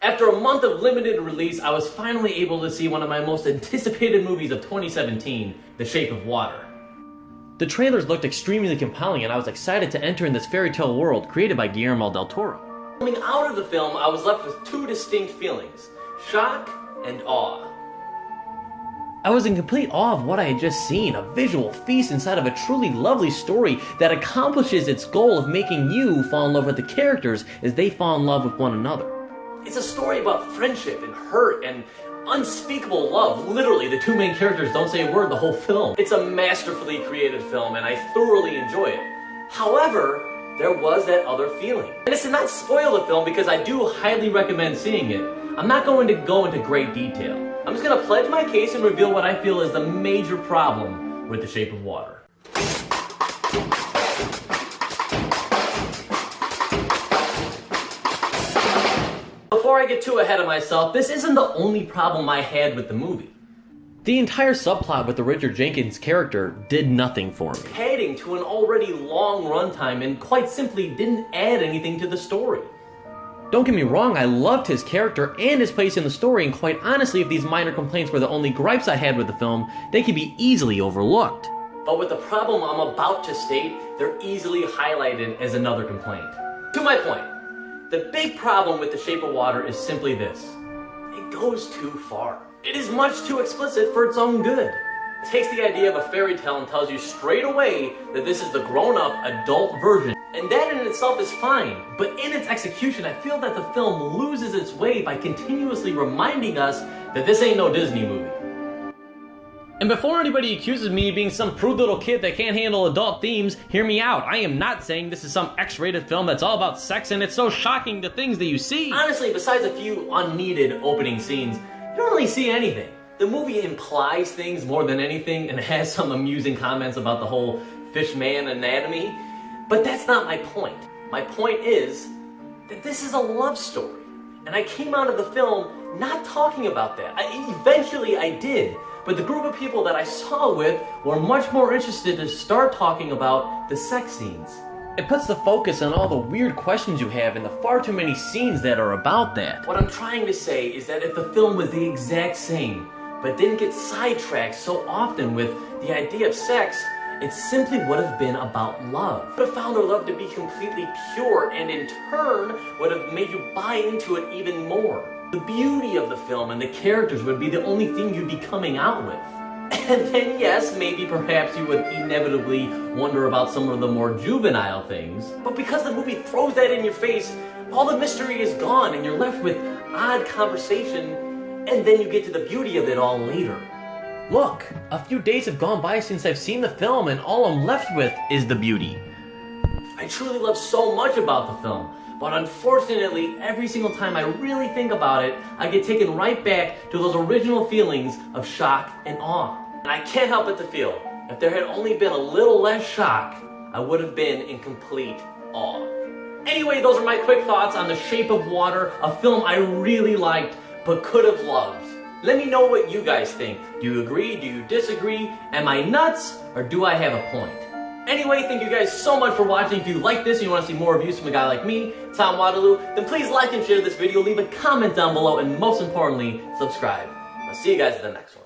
After a month of limited release, I was finally able to see one of my most anticipated movies of 2017, The Shape of Water. The trailers looked extremely compelling, and I was excited to enter in this fairy tale world created by Guillermo del Toro. Coming out of the film, I was left with two distinct feelings: shock and awe. I was in complete awe of what I had just seen, a visual feast inside of a truly lovely story that accomplishes its goal of making you fall in love with the characters as they fall in love with one another. It's a story about friendship and hurt and unspeakable love. Literally, the two main characters don't say a word the whole film. It's a masterfully created film, and I thoroughly enjoy it. However, there was that other feeling. And it's to not spoil the film because I do highly recommend seeing it. I'm not going to go into great detail. I'm just going to pledge my case and reveal what I feel is the major problem with The Shape of Water. Before I get too ahead of myself, this isn't the only problem I had with the movie. The entire subplot with the Richard Jenkins character did nothing for me, adding to an already long runtime and quite simply didn't add anything to the story. Don't get me wrong, I loved his character and his place in the story, and quite honestly, if these minor complaints were the only gripes I had with the film, they could be easily overlooked. But with the problem I'm about to state, they're easily highlighted as another complaint. To my point, the big problem with The Shape of Water is simply this: it goes too far. It is much too explicit for its own good. It takes the idea of a fairy tale and tells you straight away that this is the grown-up, adult version. And that in itself is fine, but in its execution, I feel that the film loses its way by continuously reminding us that this ain't no Disney movie. And before anybody accuses me of being some prude little kid that can't handle adult themes, hear me out. I am not saying this is some X-rated film that's all about sex and it's so shocking the things that you see. Honestly, besides a few unneeded opening scenes, you don't really see anything. The movie implies things more than anything and has some amusing comments about the whole fishman anatomy. But that's not my point. My point is that this is a love story. And I came out of the film not talking about that. Eventually I did. But the group of people that I saw with were much more interested to start talking about the sex scenes. It puts the focus on all the weird questions you have and the far too many scenes that are about that. What I'm trying to say is that if the film was the exact same, but didn't get sidetracked so often with the idea of sex, it simply would have been about love. Would have found their love to be completely pure, and in turn would have made you buy into it even more. The beauty of the film and the characters would be the only thing you'd be coming out with. And then yes, maybe perhaps you would inevitably wonder about some of the more juvenile things. But because the movie throws that in your face, all the mystery is gone and you're left with odd conversation, and then you get to the beauty of it all later. Look, a few days have gone by since I've seen the film, and all I'm left with is the beauty. I truly love so much about the film, but unfortunately, every single time I really think about it, I get taken right back to those original feelings of shock and awe. And I can't help but to feel, if there had only been a little less shock, I would have been in complete awe. Anyway, those are my quick thoughts on The Shape of Water, a film I really liked, but could have loved. Let me know what you guys think. Do you agree? Do you disagree? Am I nuts? Or do I have a point? Anyway, thank you guys so much for watching. If you like this and you want to see more reviews from a guy like me, Tom Waterloo, then please like and share this video, leave a comment down below, and most importantly, subscribe. I'll see you guys in the next one.